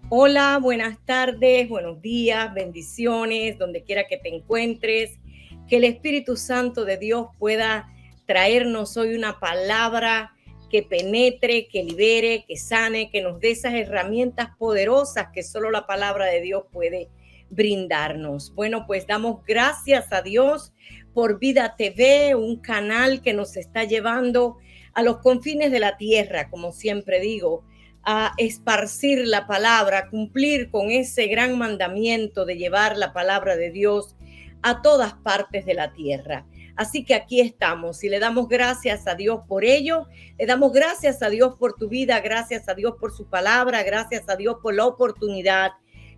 Hola, buenas tardes, buenos días, bendiciones, donde quiera que te encuentres. Que el Espíritu Santo de Dios pueda traernos hoy una palabra que penetre, que libere, que sane, que nos dé esas herramientas poderosas que solo la palabra de Dios puede brindarnos. Bueno, pues damos gracias a Dios por Vida TV, un canal que nos está llevando a los confines de la tierra, como siempre digo, a esparcir la palabra, a cumplir con ese gran mandamiento de llevar la palabra de Dios a todas partes de la tierra. Así que aquí estamos y le damos gracias a Dios por ello, le damos gracias a Dios por tu vida, gracias a Dios por su palabra, gracias a Dios por la oportunidad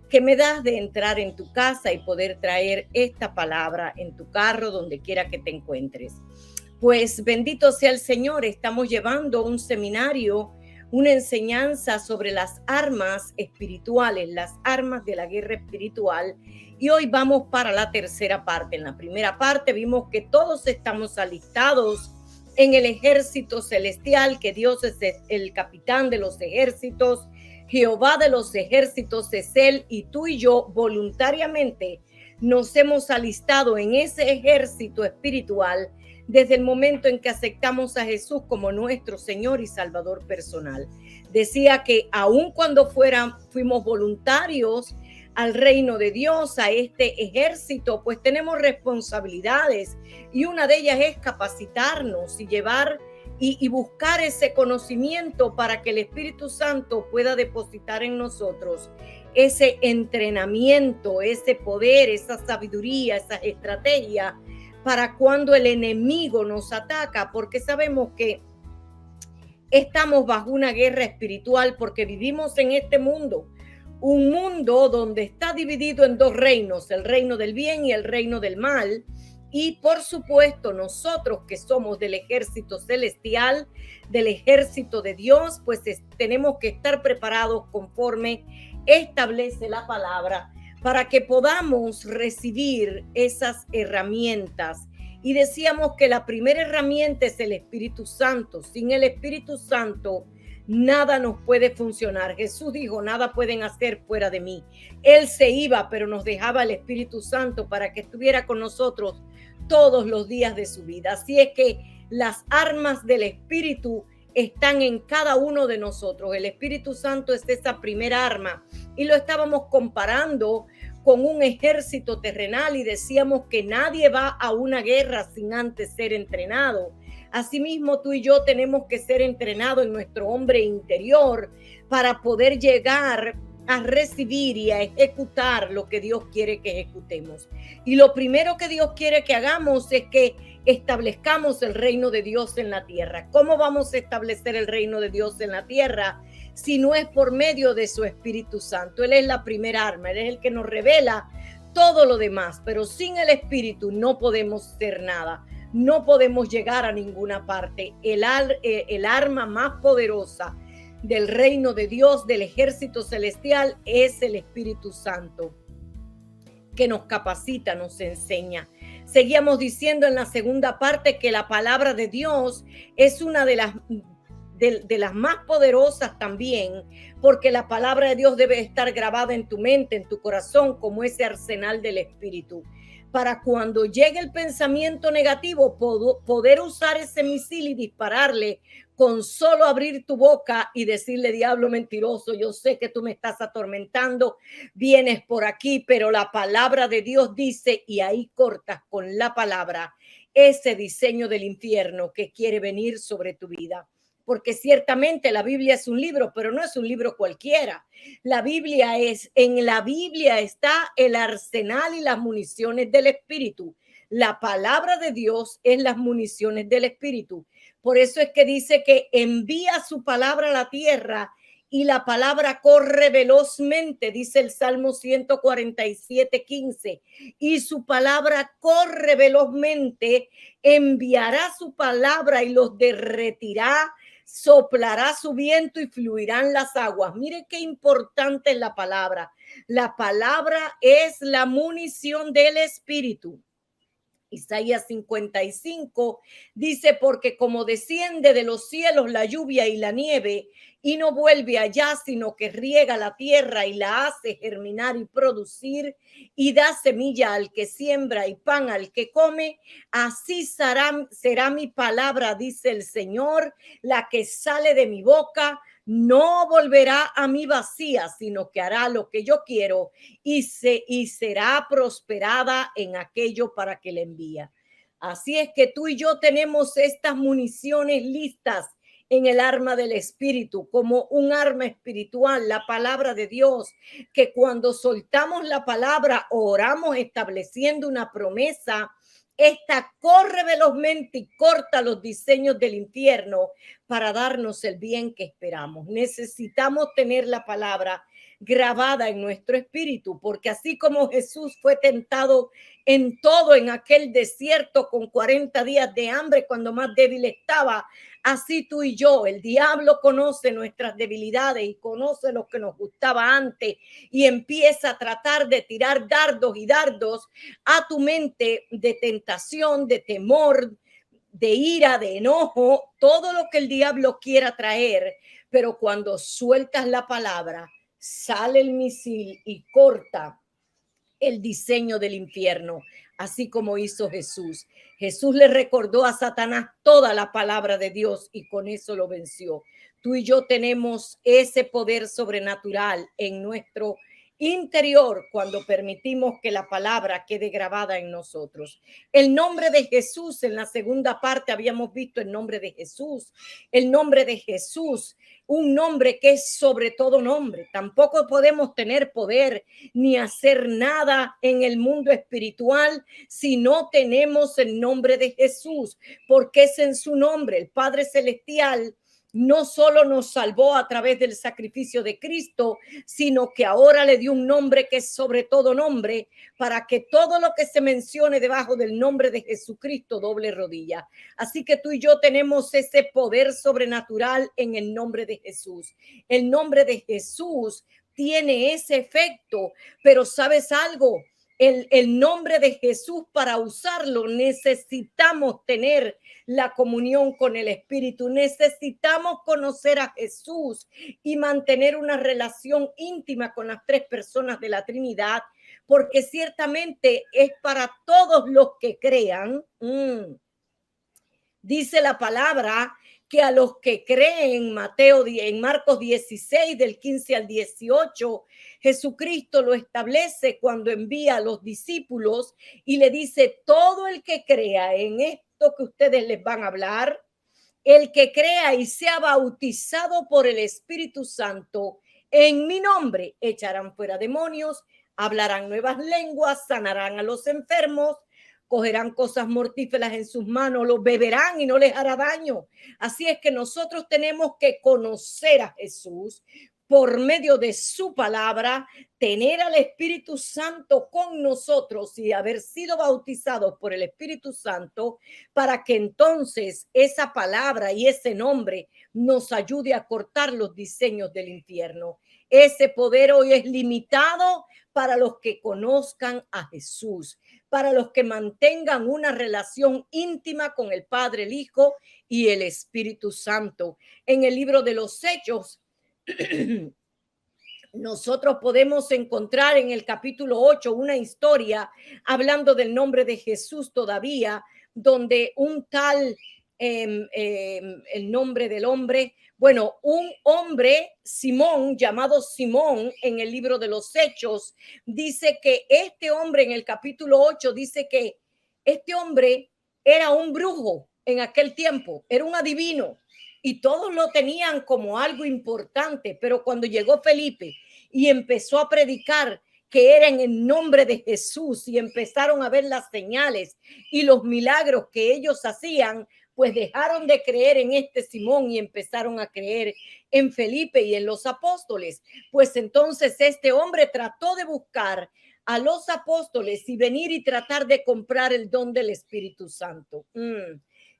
que me das de entrar en tu casa y poder traer esta palabra en tu carro, donde quiera que te encuentres. Pues bendito sea el Señor, estamos llevando un seminario, una enseñanza sobre las armas espirituales, las armas de la guerra espiritual. Y hoy vamos para la tercera parte. En la primera parte vimos que todos estamos alistados en el ejército celestial, que Dios es el capitán de los ejércitos, Jehová de los ejércitos es Él, y tú y yo voluntariamente nos hemos alistado en ese ejército espiritual desde el momento en que aceptamos a Jesús como nuestro Señor y Salvador personal. Decía que aun cuando fuimos voluntarios al reino de Dios, a este ejército, pues tenemos responsabilidades, y una de ellas es capacitarnos y llevar y buscar ese conocimiento para que el Espíritu Santo pueda depositar en nosotros ese entrenamiento, ese poder, esa sabiduría, esa estrategia para cuando el enemigo nos ataca, porque sabemos que estamos bajo una guerra espiritual, porque vivimos en este mundo, un mundo donde está dividido en dos reinos, el reino del bien y el reino del mal. Y por supuesto, nosotros que somos del ejército celestial, del ejército de Dios, pues tenemos que estar preparados conforme establece la palabra, para que podamos recibir esas herramientas. Y decíamos que la primera herramienta es el Espíritu Santo. Sin el Espíritu Santo, nada nos puede funcionar. Jesús dijo, nada pueden hacer fuera de mí. Él se iba, pero nos dejaba el Espíritu Santo para que estuviera con nosotros todos los días de su vida. Así es que las armas del Espíritu están en cada uno de nosotros. El Espíritu Santo es esa primera arma, y lo estábamos comparando con un ejército terrenal, y decíamos que nadie va a una guerra sin antes ser entrenado. Asimismo, tú y yo tenemos que ser entrenados en nuestro hombre interior para poder llegar a recibir y a ejecutar lo que Dios quiere que ejecutemos. Y lo primero que Dios quiere que hagamos es que establezcamos el reino de Dios en la tierra. ¿Cómo vamos a establecer el reino de Dios en la tierra si no es por medio de su Espíritu Santo? Él es la primera arma, Él es el que nos revela todo lo demás, pero sin el Espíritu no podemos hacer nada, no podemos llegar a ninguna parte. El arma más poderosa del reino de Dios, del ejército celestial, es el Espíritu Santo, que nos capacita, nos enseña. Seguíamos diciendo en la segunda parte que la palabra de Dios es una de las más poderosas también, porque la palabra de Dios debe estar grabada en tu mente, en tu corazón, como ese arsenal del Espíritu, para cuando llegue el pensamiento negativo, poder usar ese misil y dispararle con solo abrir tu boca y decirle, diablo mentiroso, yo sé que tú me estás atormentando, vienes por aquí, pero la palabra de Dios dice, y ahí cortas con la palabra ese diseño del infierno que quiere venir sobre tu vida. Porque ciertamente la Biblia es un libro, pero no es un libro cualquiera. En la Biblia está el arsenal y las municiones del Espíritu. La palabra de Dios es las municiones del Espíritu. Por eso es que dice que envía su palabra a la tierra y la palabra corre velozmente, dice el Salmo 147:15, y su palabra corre velozmente, enviará su palabra y los derretirá, soplará su viento y fluirán las aguas. Mire qué importante es la palabra. La palabra es la munición del Espíritu. Isaías 55 dice, porque como desciende de los cielos la lluvia y la nieve, y no vuelve allá, sino que riega la tierra y la hace germinar y producir, y da semilla al que siembra y pan al que come, así será mi palabra, dice el Señor, la que sale de mi boca. No volverá a mí vacía, sino que hará lo que yo quiero y será prosperada en aquello para que le envía. Así es que tú y yo tenemos estas municiones listas en el arma del espíritu, como un arma espiritual, la palabra de Dios, que cuando soltamos la palabra, oramos estableciendo una promesa, esta corre velozmente y corta los diseños del infierno para darnos el bien que esperamos. Necesitamos tener la palabra grabada en nuestro espíritu, porque así como Jesús fue tentado en todo en aquel desierto con 40 días de hambre cuando más débil estaba, así tú y yo, el diablo conoce nuestras debilidades y conoce lo que nos gustaba antes y empieza a tratar de tirar dardos y dardos a tu mente de tentación, de temor, de ira, de enojo, todo lo que el diablo quiera traer, pero cuando sueltas la palabra, sale el misil y corta el diseño del infierno, así como hizo Jesús. Jesús le recordó a Satanás toda la palabra de Dios y con eso lo venció. Tú y yo tenemos ese poder sobrenatural en nuestro interior cuando permitimos que la palabra quede grabada en nosotros. El nombre de Jesús, en la segunda parte habíamos visto el nombre de Jesús. El nombre de Jesús, un nombre que es sobre todo nombre. Tampoco podemos tener poder ni hacer nada en el mundo espiritual si no tenemos el nombre de Jesús, porque es en su nombre. El Padre Celestial no solo nos salvó a través del sacrificio de Cristo, sino que ahora le dio un nombre que es sobre todo nombre, para que todo lo que se mencione debajo del nombre de Jesucristo doble rodilla. Así que tú y yo tenemos ese poder sobrenatural en el nombre de Jesús. El nombre de Jesús tiene ese efecto, pero ¿sabes algo? El nombre de Jesús, para usarlo necesitamos tener la comunión con el Espíritu, necesitamos conocer a Jesús y mantener una relación íntima con las tres personas de la Trinidad, porque ciertamente es para todos los que crean. Dice la palabra que a los que creen, en Marcos 16, del 15 al 18, Jesucristo lo establece cuando envía a los discípulos y le dice, todo el que crea en esto que ustedes les van a hablar, el que crea y sea bautizado por el Espíritu Santo, en mi nombre echarán fuera demonios, hablarán nuevas lenguas, sanarán a los enfermos, cogerán cosas mortíferas en sus manos, los beberán y no les hará daño. Así es que nosotros tenemos que conocer a Jesús por medio de su palabra, tener al Espíritu Santo con nosotros y haber sido bautizados por el Espíritu Santo, para que entonces esa palabra y ese nombre nos ayude a cortar los diseños del infierno. Ese poder hoy es limitado para los que conozcan a Jesús, para los que mantengan una relación íntima con el Padre, el Hijo y el Espíritu Santo. En el libro de los Hechos, nosotros podemos encontrar en el capítulo 8 una historia hablando del nombre de Jesús todavía, donde un tal, el nombre del hombre, bueno, un hombre, Simón, llamado Simón, en el libro de los Hechos, dice que este hombre en el capítulo 8 dice que este hombre era un brujo en aquel tiempo, era un adivino y todos lo tenían como algo importante, pero cuando llegó Felipe y empezó a predicar que era en el nombre de Jesús y empezaron a ver las señales y los milagros que ellos hacían, pues dejaron de creer en este Simón y empezaron a creer en Felipe y en los apóstoles. Pues entonces este hombre trató de buscar a los apóstoles y venir y tratar de comprar el don del Espíritu Santo.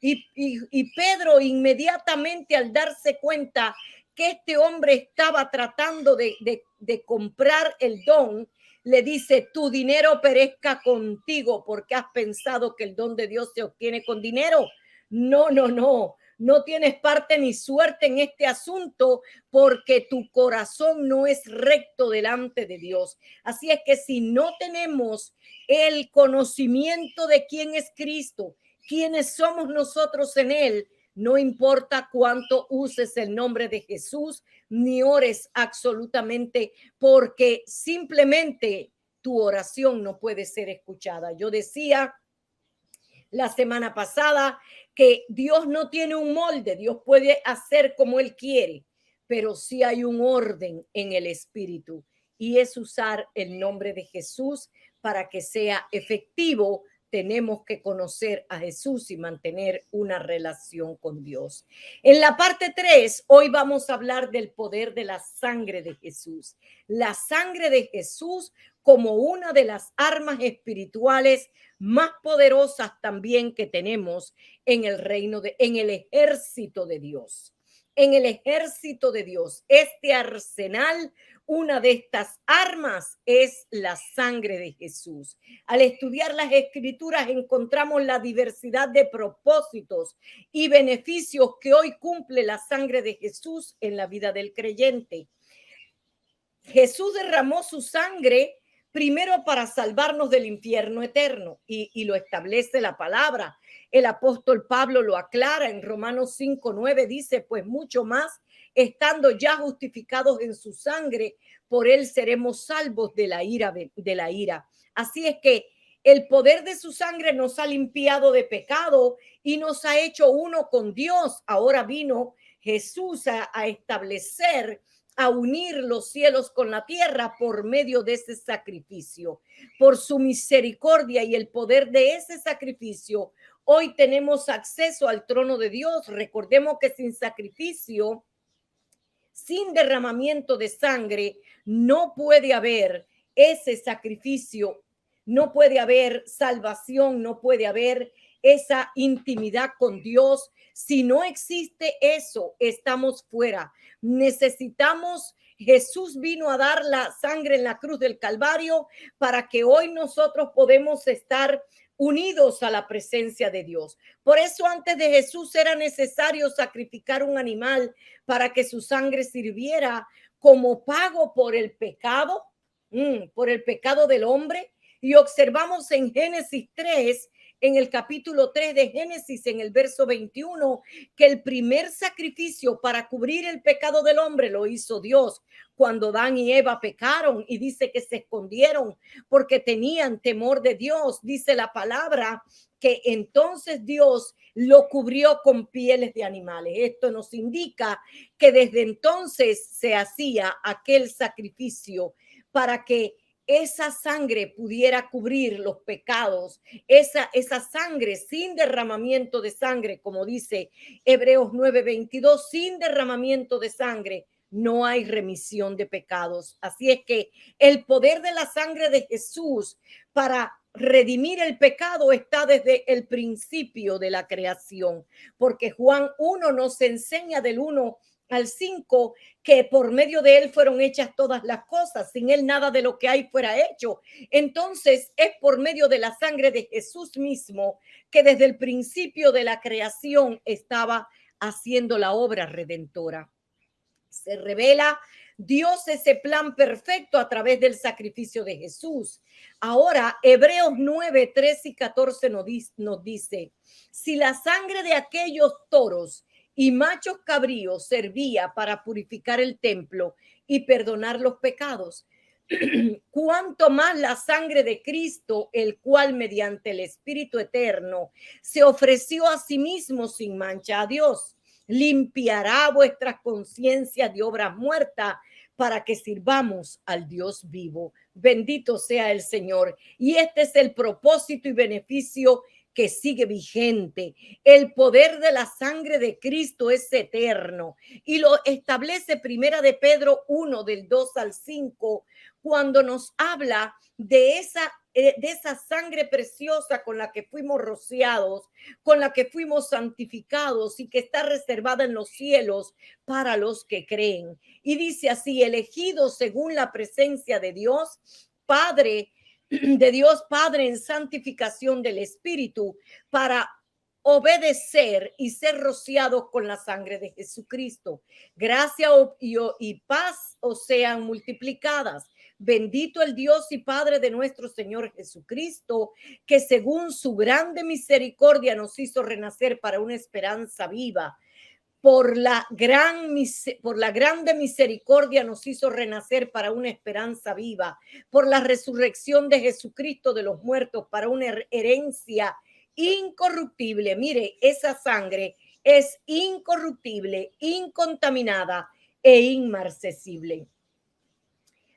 Y Pedro inmediatamente, al darse cuenta que este hombre estaba tratando de comprar el don, le dice, tu dinero perezca contigo porque has pensado que el don de Dios se obtiene con dinero. No, no, no. No tienes parte ni suerte en este asunto porque tu corazón no es recto delante de Dios. Así es que si no tenemos el conocimiento de quién es Cristo, quiénes somos nosotros en Él, no importa cuánto uses el nombre de Jesús, ni ores absolutamente, porque simplemente tu oración no puede ser escuchada. Yo decía la semana pasada que Dios no tiene un molde, Dios puede hacer como Él quiere, pero sí hay un orden en el espíritu y es usar el nombre de Jesús para que sea efectivo. Tenemos que conocer a Jesús y mantener una relación con Dios. En la parte 3, hoy vamos a hablar del poder de la sangre de Jesús. La sangre de Jesús como una de las armas espirituales más poderosas también que tenemos en el en el ejército de Dios. En el ejército de Dios, este arsenal, una de estas armas es la sangre de Jesús. Al estudiar las escrituras encontramos la diversidad de propósitos y beneficios que hoy cumple la sangre de Jesús en la vida del creyente. Jesús derramó su sangre primero para salvarnos del infierno eterno y lo establece la palabra. El apóstol Pablo lo aclara en Romanos 5:9, dice, pues mucho más, estando ya justificados en su sangre, por él seremos salvos de la ira. Así es que el poder de su sangre nos ha limpiado de pecado y nos ha hecho uno con Dios. Ahora vino Jesús a establecer, a unir los cielos con la tierra por medio de ese sacrificio. Por su misericordia y el poder de ese sacrificio, hoy tenemos acceso al trono de Dios. Recordemos que sin sacrificio, sin derramamiento de sangre, no puede haber ese sacrificio, no puede haber salvación, no puede haber esa intimidad con Dios. Si no existe eso, estamos fuera. Necesitamos, Jesús vino a dar la sangre en la cruz del Calvario para que hoy nosotros podemos estar unidos a la presencia de Dios. Por eso antes de Jesús era necesario sacrificar un animal para que su sangre sirviera como pago por el pecado del hombre. Y observamos en Génesis 3, en el capítulo 3 de Génesis, en el verso 21, que el primer sacrificio para cubrir el pecado del hombre lo hizo Dios cuando Adán y Eva pecaron, y dice que se escondieron porque tenían temor de Dios. Dice la palabra que entonces Dios lo cubrió con pieles de animales. Esto nos indica que desde entonces se hacía aquel sacrificio para que esa sangre pudiera cubrir los pecados, esa sangre sin derramamiento de sangre, como dice Hebreos 9:22, sin derramamiento de sangre no hay remisión de pecados. Así es que el poder de la sangre de Jesús para redimir el pecado está desde el principio de la creación, porque Juan 1 nos enseña del 1 al 5 que por medio de él fueron hechas todas las cosas, sin él nada de lo que hay fuera hecho. Entonces es por medio de la sangre de Jesús mismo que desde el principio de la creación estaba haciendo la obra redentora. Se revela Dios ese plan perfecto a través del sacrificio de Jesús. Ahora, Hebreos 9:13 y 14 nos dice, si la sangre de aquellos toros y machos cabríos servía para purificar el templo y perdonar los pecados, cuánto más la sangre de Cristo, el cual mediante el Espíritu Eterno se ofreció a sí mismo sin mancha a Dios, limpiará vuestras conciencias de obras muertas para que sirvamos al Dios vivo. Bendito sea el Señor. Y este es el propósito y beneficio que sigue vigente. El poder de la sangre de Cristo es eterno y lo establece Primera de Pedro 1 del 2 al 5 cuando nos habla de esa sangre preciosa con la que fuimos rociados, con la que fuimos santificados y que está reservada en los cielos para los que creen. Y dice así, elegidos según la presencia de Dios Padre, de Dios Padre en santificación del Espíritu para obedecer y ser rociados con la sangre de Jesucristo. Gracia y paz os sean multiplicadas. Bendito el Dios y Padre de nuestro Señor Jesucristo, que según su grande misericordia nos hizo renacer para una esperanza viva. Por la grande misericordia nos hizo renacer para una esperanza viva, por la resurrección de Jesucristo de los muertos para una herencia incorruptible. Mire, esa sangre es incorruptible, incontaminada e inmarcesible.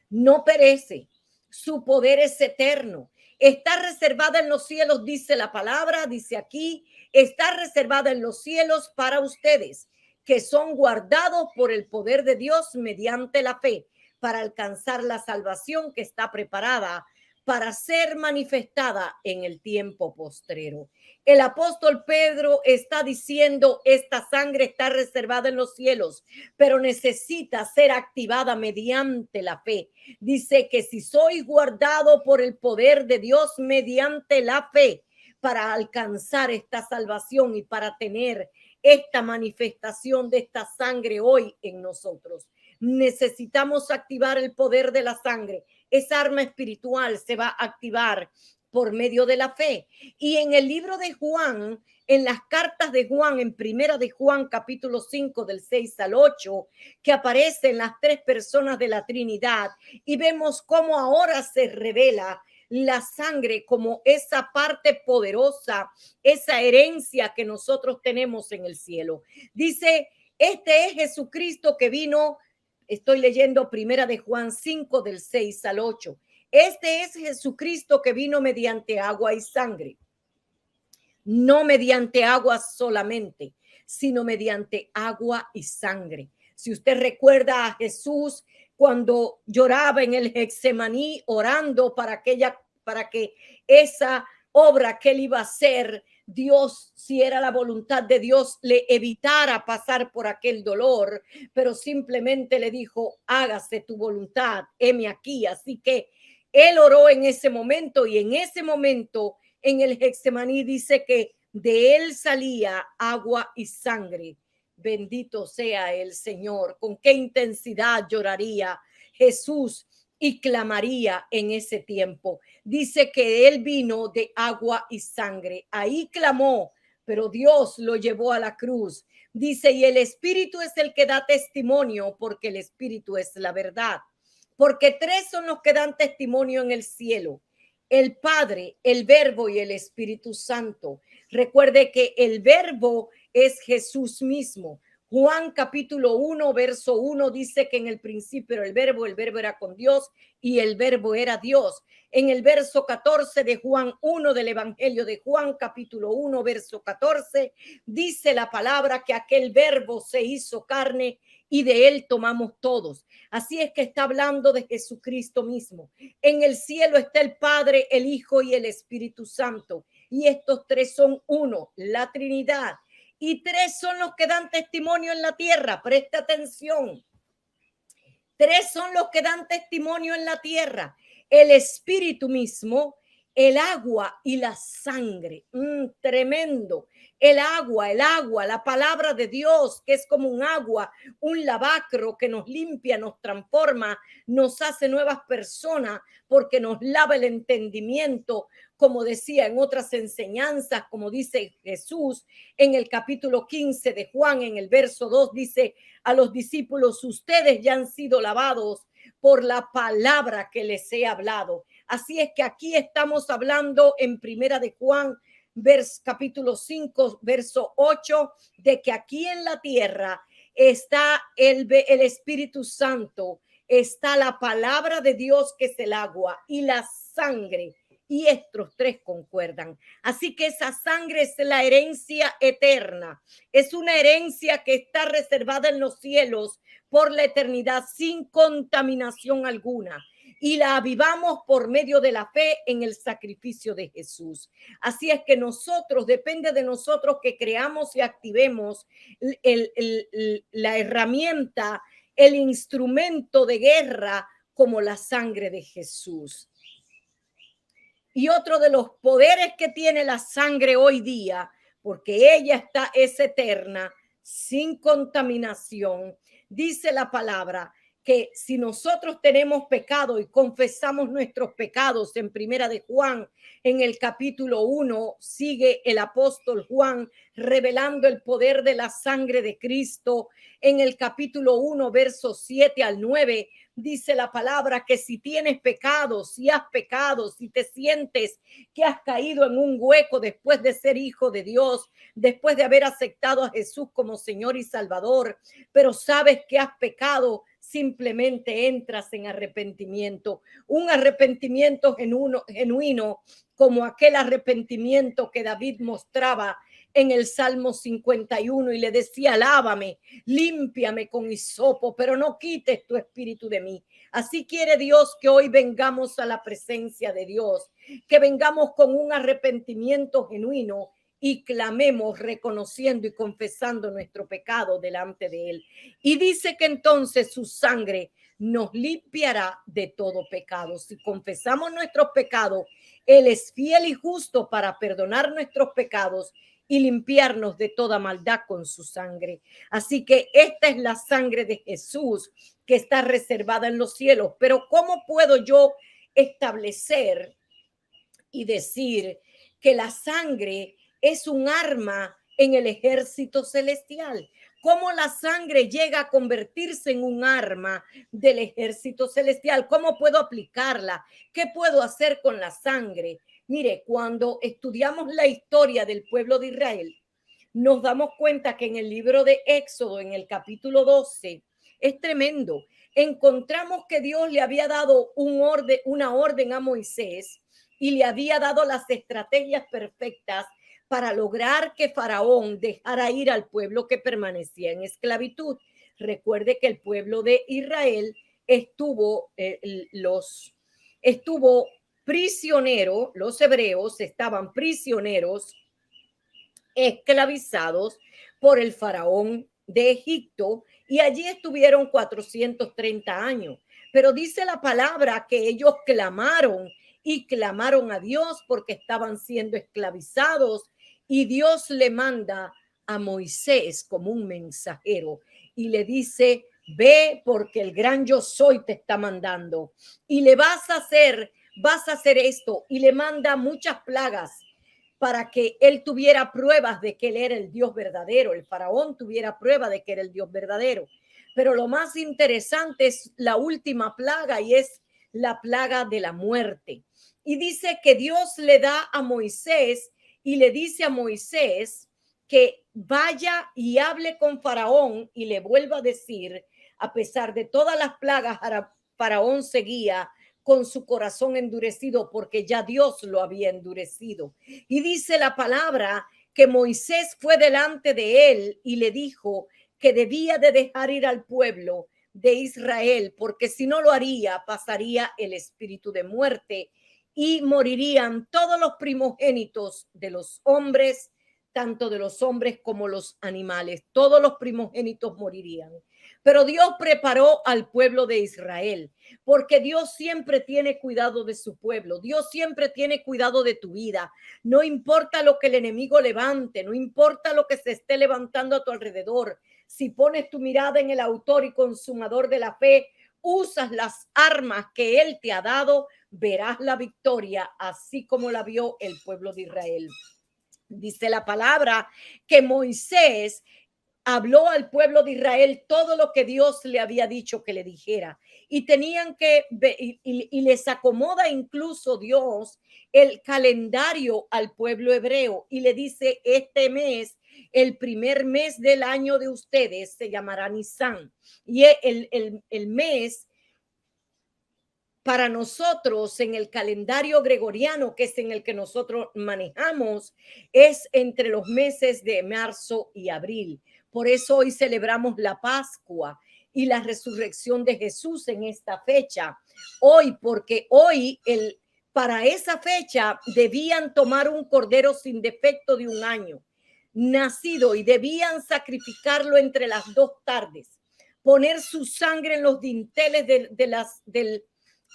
No perece, su poder es eterno. Está reservada en los cielos, dice la palabra, dice aquí, está reservada en los cielos para ustedes, que son guardados por el poder de Dios mediante la fe, para alcanzar la salvación que está preparada para ser manifestada en el tiempo postrero. El apóstol Pedro está diciendo, esta sangre está reservada en los cielos, pero necesita ser activada mediante la fe. Dice que si soy guardado por el poder de Dios mediante la fe para alcanzar esta salvación y para tener esta manifestación de esta sangre hoy en nosotros, necesitamos activar el poder de la sangre. Esa arma espiritual se va a activar por medio de la fe. Y en el libro de Juan, en las cartas de Juan, en primera de Juan, capítulo 5, del 6 al 8, que aparecen las tres personas de la Trinidad, y vemos cómo ahora se revela la sangre como esa parte poderosa, esa herencia que nosotros tenemos en el cielo. Dice, este es Jesucristo que vino. Estoy leyendo primera de Juan 5 del 6 al 8. Este es Jesucristo que vino mediante agua y sangre. No mediante agua solamente, sino mediante agua y sangre. Si usted recuerda a Jesús cuando lloraba en el Getsemaní orando para que esa obra que él iba a hacer, Dios, si era la voluntad de Dios, le evitara pasar por aquel dolor, pero simplemente le dijo, hágase tu voluntad, heme aquí. Así que él oró en ese momento, y en ese momento en el Getsemaní dice que de él salía agua y sangre. Bendito sea el Señor. Con qué intensidad lloraría Jesús y clamaría en ese tiempo. Dice que él vino de agua y sangre. Ahí clamó, pero Dios lo llevó a la cruz. Dice, y el Espíritu es el que da testimonio, porque el Espíritu es la verdad. Porque tres son los que dan testimonio en el cielo: el Padre, el Verbo y el Espíritu Santo. Recuerde que el Verbo es Jesús mismo. Juan capítulo 1, verso 1 dice que en el principio era el Verbo era con Dios y el Verbo era Dios. En el verso 14 de Juan 1 del Evangelio de Juan, capítulo 1, verso 14, dice la palabra que aquel Verbo se hizo carne y de él tomamos todos. Así es que está hablando de Jesucristo mismo. En el cielo está el Padre, el Hijo y el Espíritu Santo. Y estos tres son uno, la Trinidad. Y tres son los que dan testimonio en la tierra. Presta atención. Tres son los que dan testimonio en la tierra: el Espíritu mismo, el agua y la sangre. Tremendo. El agua, la palabra de Dios, que es como un agua, un lavacro que nos limpia, nos transforma, nos hace nuevas personas, porque nos lava el entendimiento, como decía en otras enseñanzas, como dice Jesús en el capítulo 15 de Juan, en el verso 2, dice a los discípulos, ustedes ya han sido lavados por la palabra que les he hablado. Así es que aquí estamos hablando en primera de Juan, capítulo 5, verso 8, de que aquí en la tierra está el Espíritu Santo, está la palabra de Dios, que es el agua, y la sangre, y estos tres concuerdan. Así que esa sangre es la herencia eterna, es una herencia que está reservada en los cielos por la eternidad, sin contaminación alguna, y la avivamos por medio de la fe en el sacrificio de Jesús. Así es que nosotros, depende de nosotros que creamos y activemos la herramienta, el instrumento de guerra, como la sangre de Jesús. Y otro de los poderes que tiene la sangre hoy día, porque ella es eterna, sin contaminación, dice la palabra que si nosotros tenemos pecado y confesamos nuestros pecados en Primera de Juan, en el capítulo 1, sigue el apóstol Juan revelando el poder de la sangre de Cristo. En el capítulo 1, versos 7 al 9, dice la palabra que si tienes pecado, si has pecado, si te sientes que has caído en un hueco después de ser hijo de Dios, después de haber aceptado a Jesús como Señor y Salvador, pero sabes que has pecado, simplemente entras en arrepentimiento, un arrepentimiento genuino, como aquel arrepentimiento que David mostraba en el Salmo 51 y le decía, lávame, límpiame con hisopo, pero no quites tu espíritu de mí. Así quiere Dios que hoy vengamos a la presencia de Dios, que vengamos con un arrepentimiento genuino y clamemos reconociendo y confesando nuestro pecado delante de Él. Y dice que entonces su sangre nos limpiará de todo pecado. Si confesamos nuestros pecados, Él es fiel y justo para perdonar nuestros pecados y limpiarnos de toda maldad con su sangre. Así que esta es la sangre de Jesús que está reservada en los cielos. Pero ¿cómo puedo yo establecer y decir que la sangre es un arma en el ejército celestial? ¿Cómo la sangre llega a convertirse en un arma del ejército celestial? ¿Cómo puedo aplicarla? ¿Qué puedo hacer con la sangre? Mire, cuando estudiamos la historia del pueblo de Israel, nos damos cuenta que en el libro de Éxodo, en el capítulo 12, es tremendo. Encontramos que Dios le había dado una orden a Moisés y le había dado las estrategias perfectas para lograr que Faraón dejara ir al pueblo que permanecía en esclavitud. Recuerde que el pueblo de Israel estuvo prisionero, los hebreos estaban prisioneros, esclavizados por el faraón de Egipto, y allí estuvieron 430 años. Pero dice la palabra que ellos clamaron y clamaron a Dios porque estaban siendo esclavizados, y Dios le manda a Moisés como un mensajero y le dice, ve porque el gran yo soy te está mandando y le vas a hacer esto, y le manda muchas plagas para que él tuviera pruebas de que él era el Dios verdadero, el faraón tuviera prueba de que era el Dios verdadero. Pero lo más interesante es la última plaga, y es la plaga de la muerte. Y dice que Dios le da a Moisés y le dice a Moisés que vaya y hable con Faraón y le vuelva a decir, a pesar de todas las plagas, Faraón seguía con su corazón endurecido porque ya Dios lo había endurecido. Y dice la palabra que Moisés fue delante de él y le dijo que debía de dejar ir al pueblo de Israel, porque si no lo haría, pasaría el espíritu de muerte y morirían todos los primogénitos de los hombres, tanto de los hombres como los animales. Todos los primogénitos morirían. Pero Dios preparó al pueblo de Israel, porque Dios siempre tiene cuidado de su pueblo. Dios siempre tiene cuidado de tu vida. No importa lo que el enemigo levante, no importa lo que se esté levantando a tu alrededor. Si pones tu mirada en el autor y consumador de la fe, usas las armas que él te ha dado, verás la victoria, así como la vio el pueblo de Israel. Dice la palabra que Moisés habló al pueblo de Israel todo lo que Dios le había dicho que le dijera, y tenían que y les acomoda incluso Dios el calendario al pueblo hebreo y le dice, este mes, el primer mes del año de ustedes se llamará Nisan, y el mes para nosotros en el calendario gregoriano, que es en el que nosotros manejamos, es entre los meses de marzo y abril. Por eso hoy celebramos la Pascua y la resurrección de Jesús en esta fecha. Hoy, porque hoy para esa fecha debían tomar un cordero sin defecto de un año nacido y debían sacrificarlo entre las 2 tardes, poner su sangre en los dinteles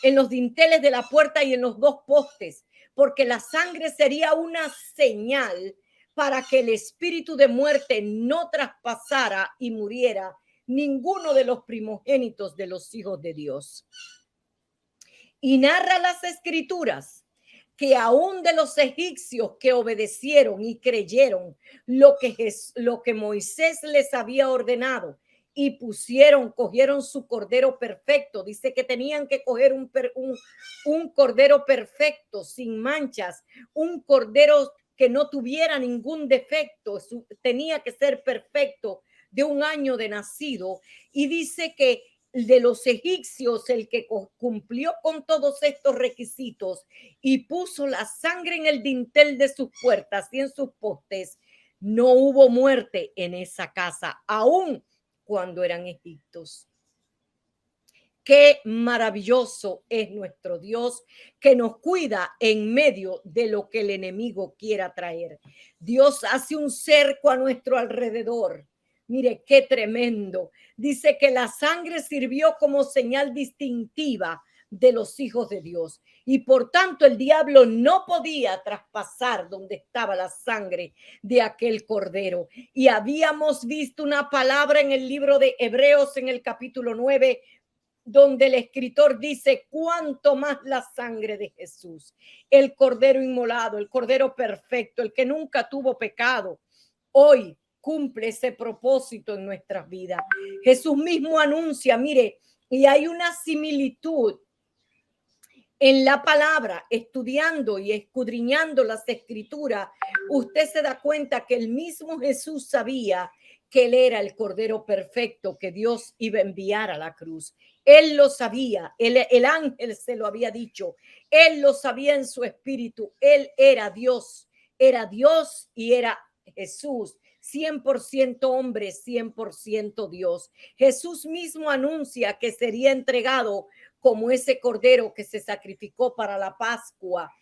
en los dinteles de la puerta y en los 2 postes, porque la sangre sería una señal para que el espíritu de muerte no traspasara y muriera ninguno de los primogénitos de los hijos de Dios. Y narra las escrituras que aún de los egipcios que obedecieron y creyeron lo que Moisés les había ordenado y cogieron su cordero perfecto. Dice que tenían que coger un cordero perfecto, sin manchas, un cordero que no tuviera ningún defecto, tenía que ser perfecto, de 1 año de nacido. Y dice que de los egipcios, el que cumplió con todos estos requisitos y puso la sangre en el dintel de sus puertas y en sus postes, no hubo muerte en esa casa, aun cuando eran egipcios. Qué maravilloso es nuestro Dios, que nos cuida en medio de lo que el enemigo quiera traer. Dios hace un cerco a nuestro alrededor. Mire, qué tremendo. Dice que la sangre sirvió como señal distintiva de los hijos de Dios. Y por tanto el diablo no podía traspasar donde estaba la sangre de aquel cordero. Y habíamos visto una palabra en el libro de Hebreos en el capítulo 9, donde el escritor dice: cuánto más la sangre de Jesús, el cordero inmolado, el cordero perfecto, el que nunca tuvo pecado, hoy cumple ese propósito en nuestras vidas. Jesús mismo anuncia, mire, y hay una similitud en la palabra, estudiando y escudriñando las escrituras, usted se da cuenta que el mismo Jesús sabía que él era el cordero perfecto que Dios iba a enviar a la cruz. Él lo sabía, el ángel se lo había dicho, él lo sabía en su espíritu, él era Dios y era Jesús, 100% hombre, 100% Dios. Jesús mismo anuncia que sería entregado como ese cordero que se sacrificó para la Pascua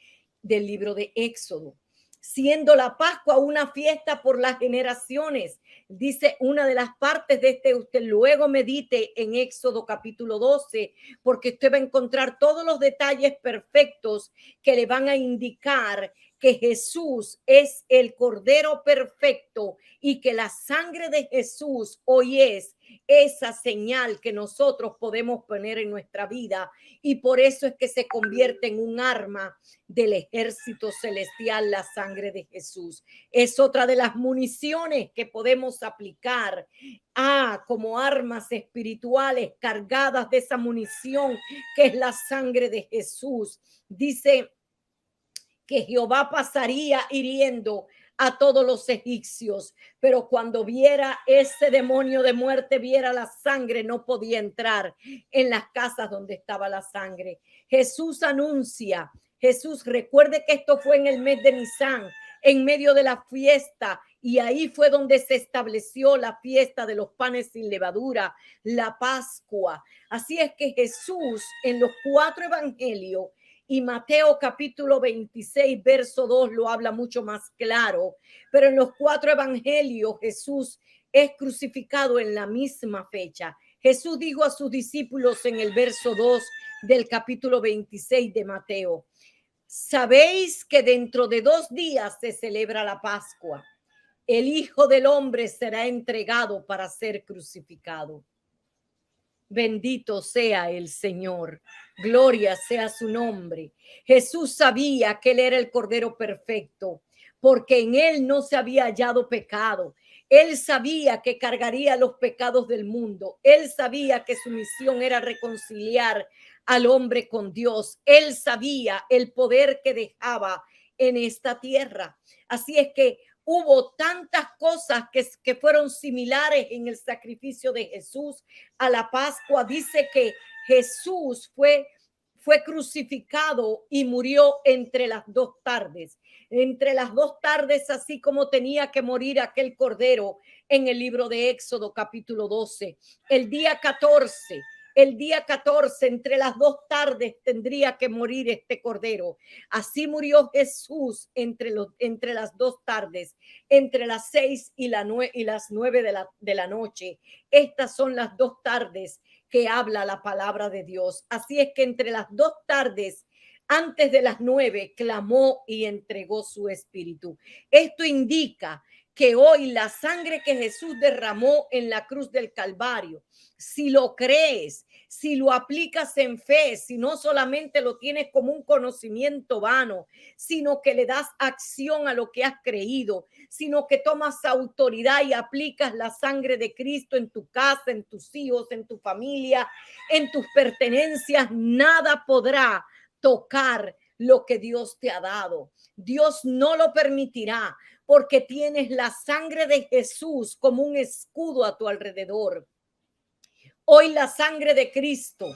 del libro de Éxodo, siendo la Pascua una fiesta por las generaciones. Dice una de las partes de usted luego medite en Éxodo capítulo 12, porque usted va a encontrar todos los detalles perfectos que le van a indicar que Jesús es el cordero perfecto y que la sangre de Jesús hoy es esa señal que nosotros podemos poner en nuestra vida, y por eso es que se convierte en un arma del ejército celestial. La sangre de Jesús es otra de las municiones que podemos aplicar como armas espirituales cargadas de esa munición que es la sangre de Jesús. Dice que Jehová pasaría hiriendo a todos los egipcios, pero cuando viera ese demonio de muerte, viera la sangre, no podía entrar en las casas donde estaba la sangre. Jesús anuncia, recuerde que esto fue en el mes de Nisan, en medio de la fiesta, y ahí fue donde se estableció la fiesta de los panes sin levadura, la Pascua. Así es que Jesús en los 4 evangelios, y Mateo capítulo 26, verso 2 lo habla mucho más claro, pero en los 4 evangelios Jesús es crucificado en la misma fecha. Jesús dijo a sus discípulos en el verso 2 del capítulo 26 de Mateo: sabéis que dentro de 2 días se celebra la Pascua. El Hijo del Hombre será entregado para ser crucificado. Bendito sea el Señor, gloria sea su nombre. Jesús sabía que él era el Cordero perfecto, porque en él no se había hallado pecado. Él sabía que cargaría los pecados del mundo. Él sabía que su misión era reconciliar al hombre con Dios. Él sabía el poder que dejaba en esta tierra. Así es que hubo tantas cosas que fueron similares en el sacrificio de Jesús a la Pascua. Dice que Jesús fue crucificado y murió entre las 2 tardes. Entre las 2 tardes, así como tenía que morir aquel cordero en el libro de Éxodo capítulo 12. El día 14, entre las 2 tardes tendría que morir este cordero. Así murió Jesús entre las 2 tardes, entre las 6 y las 9 de la noche. Estas son las 2 tardes que habla la palabra de Dios. Así es que entre las 2 tardes antes de las 9 clamó y entregó su espíritu. Esto indica que hoy la sangre que Jesús derramó en la cruz del Calvario, si lo crees, si lo aplicas en fe, si no solamente lo tienes como un conocimiento vano, sino que le das acción a lo que has creído, sino que tomas autoridad y aplicas la sangre de Cristo en tu casa, en tus hijos, en tu familia, en tus pertenencias, nada podrá tocar lo que Dios te ha dado. Dios no lo permitirá porque tienes la sangre de Jesús como un escudo a tu alrededor. Hoy la sangre de Cristo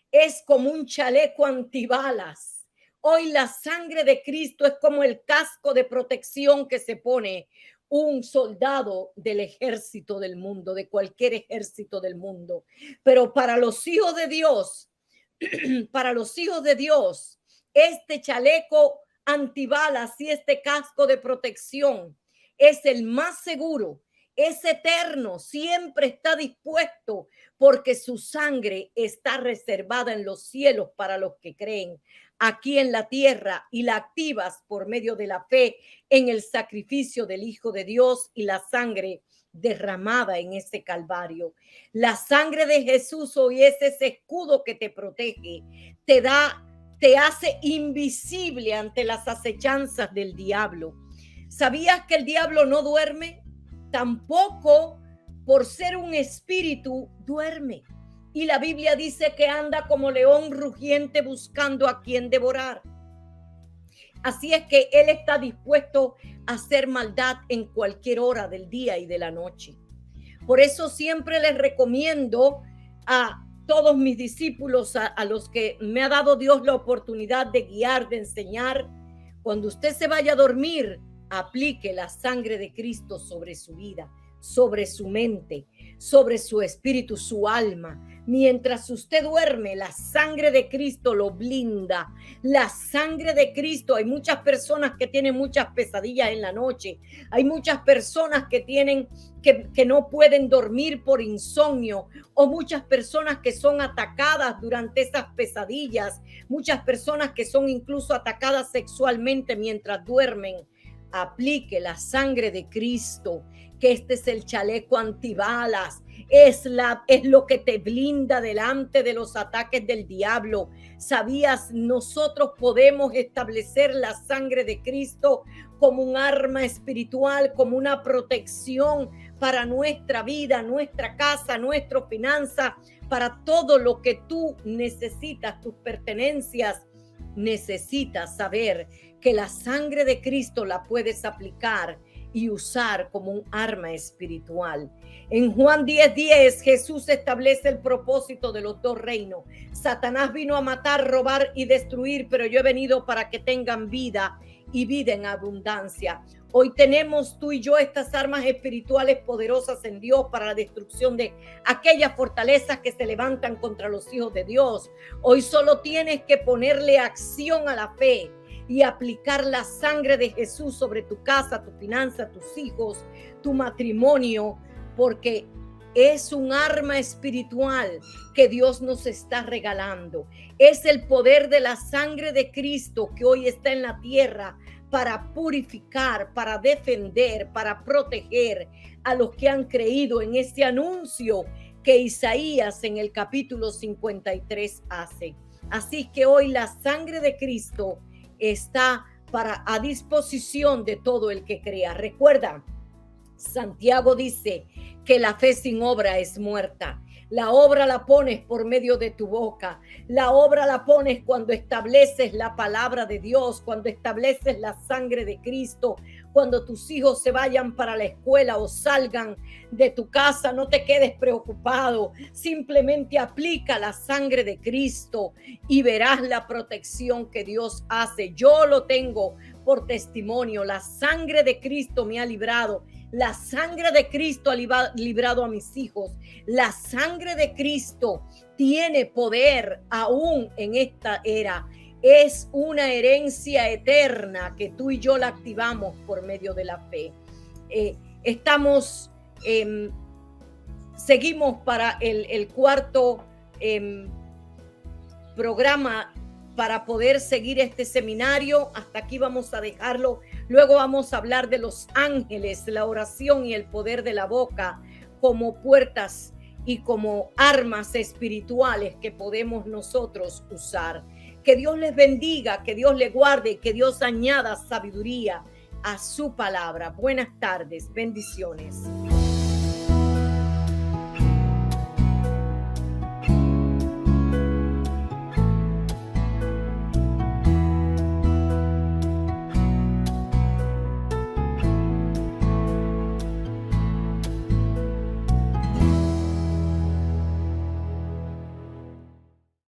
es como un chaleco antibalas. Hoy la sangre de Cristo es como el casco de protección que se pone un soldado del ejército del mundo, de cualquier ejército del mundo. Pero para los hijos de Dios, para los hijos de Dios, este chaleco antibalas y este casco de protección es el más seguro, es eterno, siempre está dispuesto porque su sangre está reservada en los cielos para los que creen aquí en la tierra y la activas por medio de la fe en el sacrificio del Hijo de Dios y la sangre derramada en ese Calvario. La sangre de Jesús hoy es ese escudo que te protege, te hace invisible ante las acechanzas del diablo. ¿Sabías que el diablo no duerme? Tampoco por ser un espíritu duerme. Y la Biblia dice que anda como león rugiente buscando a quien devorar. Así es que él está dispuesto a hacer maldad en cualquier hora del día y de la noche. Por eso siempre les recomiendo a todos mis discípulos, a los que me ha dado Dios la oportunidad de guiar, de enseñar, cuando usted se vaya a dormir, aplique la sangre de Cristo sobre su vida, sobre su mente, sobre su espíritu, su alma. Mientras usted duerme, la sangre de Cristo lo blinda. La sangre de Cristo, hay muchas personas que tienen muchas pesadillas en la noche. Hay muchas personas que tienen que no pueden dormir por insomnio, o muchas personas que son atacadas durante esas pesadillas, muchas personas que son incluso atacadas sexualmente mientras duermen. Aplique la sangre de Cristo, que este es el chaleco antibalas, es lo que te blinda delante de los ataques del diablo. ¿Sabías? Nosotros podemos establecer la sangre de Cristo como un arma espiritual, como una protección para nuestra vida, nuestra casa, nuestra finanza, para todo lo que tú necesitas, tus pertenencias. Necesitas saber que la sangre de Cristo la puedes aplicar y usar como un arma espiritual. En Juan 10:10, Jesús establece el propósito de los dos reinos. Satanás vino a matar, robar y destruir, pero yo he venido para que tengan vida y vida en abundancia. Hoy tenemos tú y yo estas armas espirituales poderosas en Dios para la destrucción de aquellas fortalezas que se levantan contra los hijos de Dios. Hoy solo tienes que ponerle acción a la fe y aplicar la sangre de Jesús sobre tu casa, tu finanza, tus hijos, tu matrimonio, porque es un arma espiritual que Dios nos está regalando. Es el poder de la sangre de Cristo que hoy está en la tierra para purificar, para defender, para proteger a los que han creído en este anuncio que Isaías en el capítulo 53 hace. Así que hoy la sangre de Cristo está a disposición de todo el que crea. Recuerda, Santiago dice que la fe sin obra es muerta. La obra la pones por medio de tu boca. La obra la pones cuando estableces la palabra de Dios, cuando estableces la sangre de Cristo, cuando tus hijos se vayan para la escuela o salgan de tu casa. No te quedes preocupado. Simplemente aplica la sangre de Cristo y verás la protección que Dios hace. Yo lo tengo por testimonio. La sangre de Cristo me ha librado. La sangre de Cristo ha librado a mis hijos. La sangre de Cristo tiene poder aún en esta era. Es una herencia eterna que tú y yo la activamos por medio de la fe. Seguimos para el cuarto programa para poder seguir este seminario. Hasta aquí vamos a dejarlo. Luego vamos a hablar de los ángeles, la oración y el poder de la boca como puertas y como armas espirituales que podemos nosotros usar. Que Dios les bendiga, que Dios les guarde, que Dios añada sabiduría a su palabra. Buenas tardes, bendiciones.